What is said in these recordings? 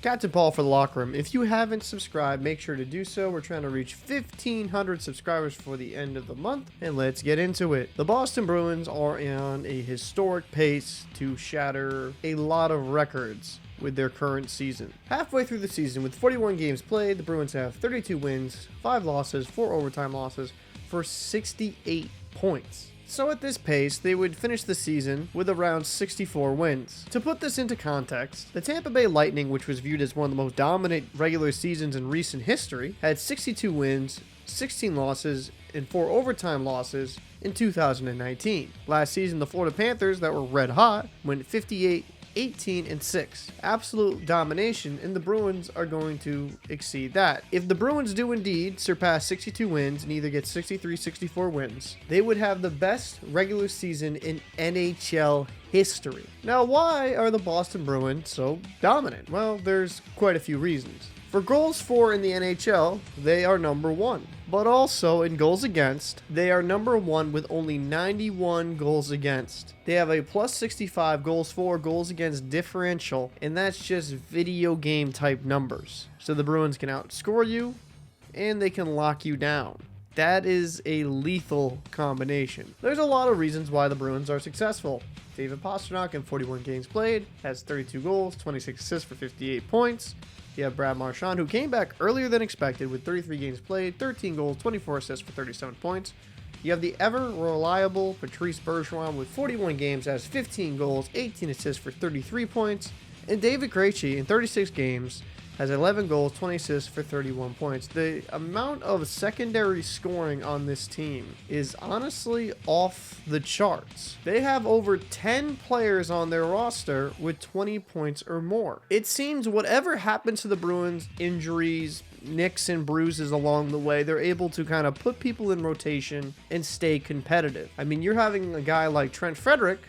Captain Paul for the locker room. If you haven't subscribed, make sure to do so. We're trying to reach 1,500 subscribers for the end of the month, and let's get into it. The Boston Bruins are on a historic pace to shatter a lot of records with their current season. Halfway through the season, with 41 games played, the Bruins have 32 wins, 5 losses, 4 overtime losses for 68 points. So at this pace, they would finish the season with around 64 wins. To put this into context, the Tampa Bay Lightning, which was viewed as one of the most dominant regular seasons in recent history, had 62 wins, 16 losses, and 4 overtime losses in 2019. Last season, the Florida Panthers, that were red hot, went 58, 18, and 6. Absolute domination, and the Bruins are going to exceed that. If the Bruins do indeed surpass 62 wins and either get 63, 64 wins, they would have the best regular season in NHL history. Now, why are the Boston Bruins so dominant? Well, there's quite a few reasons. For goals for in the NHL, they are number 1. But also in goals against, they are number 1 with only 91 goals against. They have a plus 65 goals for, goals against differential, and that's just video game type numbers. So the Bruins can outscore you, and they can lock you down. That is a lethal combination. There's a lot of reasons why the Bruins are successful. David Pastrnak, in 41 games played, has 32 goals, 26 assists for 58 points. You have Brad Marchand, who came back earlier than expected with 33 games played, 13 goals, 24 assists for 37 points. You have the ever-reliable Patrice Bergeron with 41 games, has 15 goals, 18 assists for 33 points. And David Krejci, in 36 games, has 11 goals, 20 assists for 31 points. The amount of secondary scoring on this team is honestly off the charts. They have over 10 players on their roster with 20 points or more. It seems whatever happens to the Bruins, injuries, nicks and bruises along the way, they're able to kind of put people in rotation and stay competitive. I mean, you're having a guy like Trent Frederic,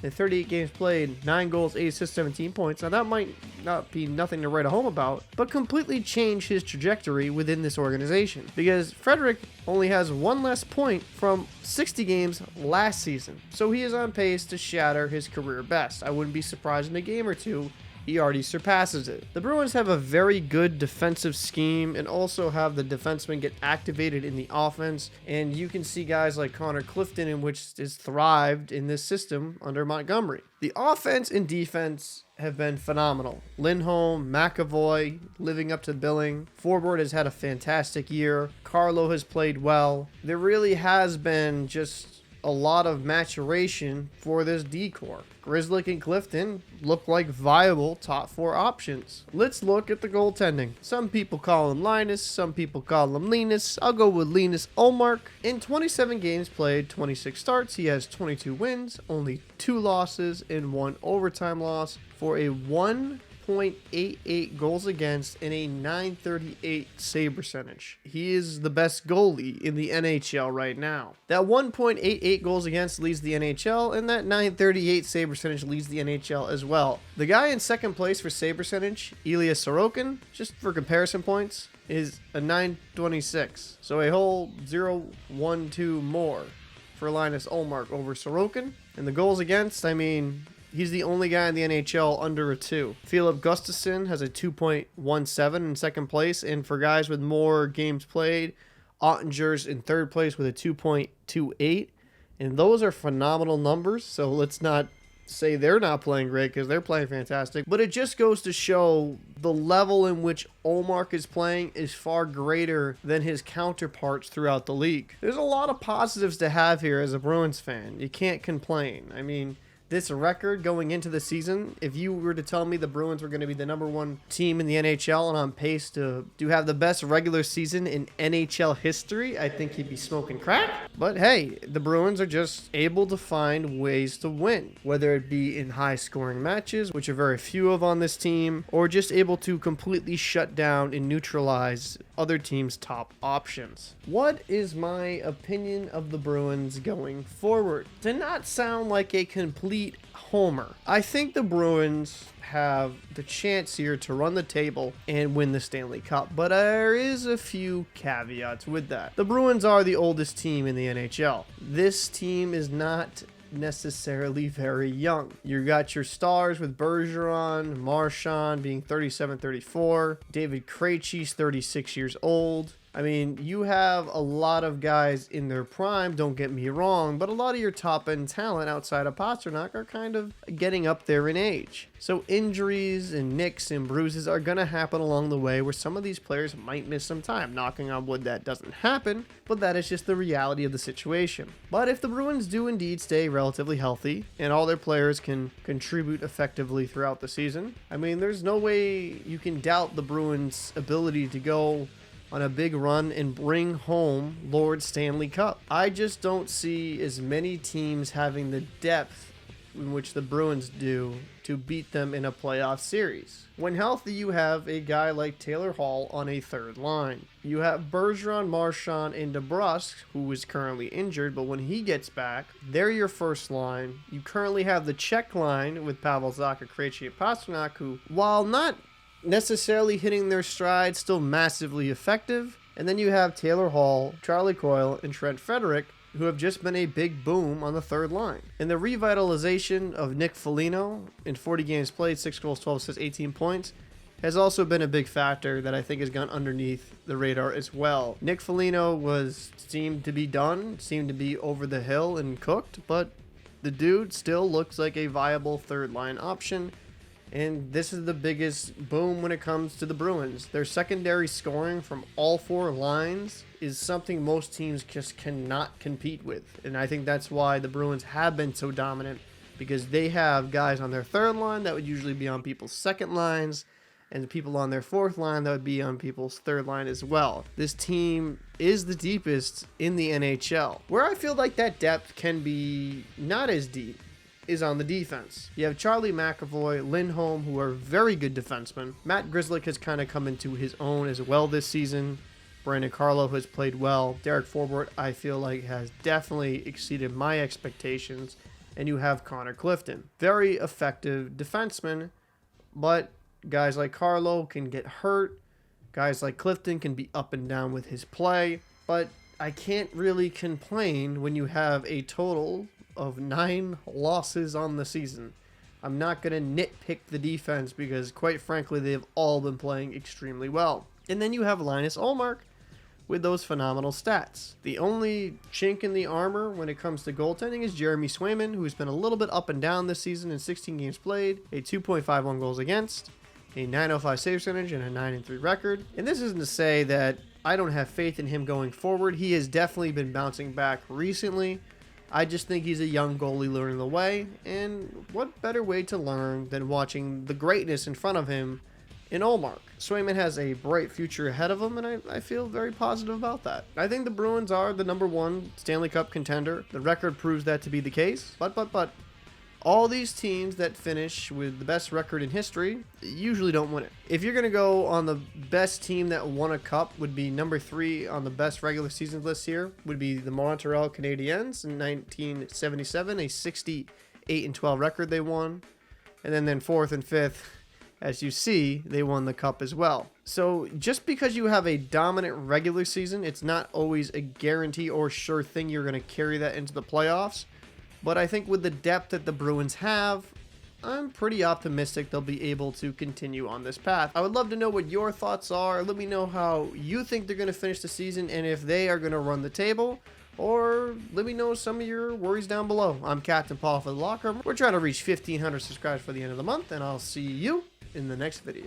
in 38 games played, 9 goals, 8 assists, 17 points. Now that might not be nothing to write a home about, but completely change his trajectory within this organization. Because Frederic only has 1 less point from 60 games last season. So he is on pace to shatter his career best. I wouldn't be surprised in a game or two he already surpasses it. The Bruins have a very good defensive scheme and also have the defensemen get activated in the offense. And you can see guys like Connor Clifton, in which has thrived in this system under Montgomery. The offense and defense have been phenomenal. Lindholm, McAvoy, living up to the billing. Forward has had a fantastic year. Carlo has played well. There really has been just a lot of maturation for this D-core. Grzelcyk and Clifton look like viable top 4 options. Let's look at the goaltending. Some people call him Linus, some people call him Linus. I'll go with Linus Ullmark. In 27 games played, 26 starts, he has 22 wins, only 2 losses, and 1 overtime loss for a 1.88 goals against and a .938 save percentage. He is the best goalie in the NHL right now. That 1.88 goals against leads the NHL, and that .938 save percentage leads the NHL as well. The guy in second place for save percentage, Ilya Sorokin, just for comparison points, is a .926. So a whole 0.12 more for Linus Ullmark over Sorokin. And the goals against, I mean, he's the only guy in the NHL under a 2. Philip Gustafsson has a 2.17 in second place. And for guys with more games played, Ottinger's in third place with a 2.28. And those are phenomenal numbers. So let's not say they're not playing great, because they're playing fantastic. But it just goes to show the level in which Ullmark is playing is far greater than his counterparts throughout the league. There's a lot of positives to have here as a Bruins fan. You can't complain. I mean, this record going into the season, if you were to tell me the Bruins were going to be the number 1 team in the NHL and on pace to have the best regular season in NHL history, I think you'd be smoking crack. But hey, the Bruins are just able to find ways to win, whether it be in high scoring matches, which are very few of on this team, or just able to completely shut down and neutralize other teams' top options. What is my opinion of the Bruins going forward? To not sound like a complete homer, I think the Bruins have the chance here to run the table and win the Stanley Cup, but there is a few caveats with that. The Bruins are the oldest team in the NHL. This team is not necessarily very young. You got your stars with Bergeron, Marchand being 37, 34, David Krejci's 36 years old. I mean, you have a lot of guys in their prime, don't get me wrong, but a lot of your top-end talent outside of Pastrnak are kind of getting up there in age. So injuries and nicks and bruises are going to happen along the way where some of these players might miss some time. Knocking on wood that doesn't happen, but that is just the reality of the situation. But if the Bruins do indeed stay relatively healthy and all their players can contribute effectively throughout the season, I mean, there's no way you can doubt the Bruins' ability to go on a big run and bring home Lord Stanley Cup. I just don't see as many teams having the depth in which the Bruins do to beat them in a playoff series. When healthy, you have a guy like Taylor Hall on a third line. You have Bergeron, Marchand, and DeBrusk, who is currently injured, but when he gets back, they're your first line. You currently have the Czech line with Pavel Zacha, Krejci, and Pastrnak, who, while not necessarily hitting their stride, still massively effective. And then you have Taylor Hall, Charlie Coyle, and Trent Frederick, who have just been a big boom on the third line. And the revitalization of Nick Foligno in 40 games played, 6 goals, 12 assists, 18 points, has also been a big factor that I think has gone underneath the radar as well. Nick Foligno seemed to be done, seemed to be over the hill and cooked, but the dude still looks like a viable third line option. And this is the biggest boom when it comes to the Bruins. Their secondary scoring from all 4 lines is something most teams just cannot compete with. And I think that's why the Bruins have been so dominant, because they have guys on their third line that would usually be on people's second lines, and people on their fourth line that would be on people's third line as well. This team is the deepest in the NHL. Where I feel like that depth can be not as deep is on the defense. You have Charlie McAvoy, Lindholm, who are very good defensemen. Matt Grzelcyk has kind of come into his own as well this season. Brandon Carlo has played well. Derek Forbort, I feel like, has definitely exceeded my expectations. And you have Connor Clifton. Very effective defenseman, but guys like Carlo can get hurt. Guys like Clifton can be up and down with his play. But I can't really complain when you have a total of 9 losses on the season. I'm not going to nitpick the defense because, quite frankly, they've all been playing extremely well. And then you have Linus Ullmark with those phenomenal stats. The only chink in the armor when it comes to goaltending is Jeremy Swayman, who's been a little bit up and down this season in 16 games played, a 2.51 goals against, a 905 save percentage, and a 9-3 record. And this isn't to say that I don't have faith in him going forward. He has definitely been bouncing back recently. I just think he's a young goalie learning the way, and what better way to learn than watching the greatness in front of him in Ullmark. Swayman has a bright future ahead of him, and I feel very positive about that. I think the Bruins are the #1 Stanley Cup contender. The record proves that to be the case, but all these teams that finish with the best record in history usually don't win it. If you're going to go on the best team that won a cup, would be number 3 on the best regular season list here, would be the Montreal Canadiens in 1977, a 68-12 record they won. And then 4th and 5th, as you see, they won the cup as well. So just because you have a dominant regular season, it's not always a guarantee or sure thing you're going to carry that into the playoffs. But I think with the depth that the Bruins have, I'm pretty optimistic they'll be able to continue on this path. I would love to know what your thoughts are. Let me know how you think they're going to finish the season and if they are going to run the table. Or let me know some of your worries down below. I'm Captain Paul for the Locker Room. We're trying to reach 1,500 subscribers for the end of the month, and I'll see you in the next video.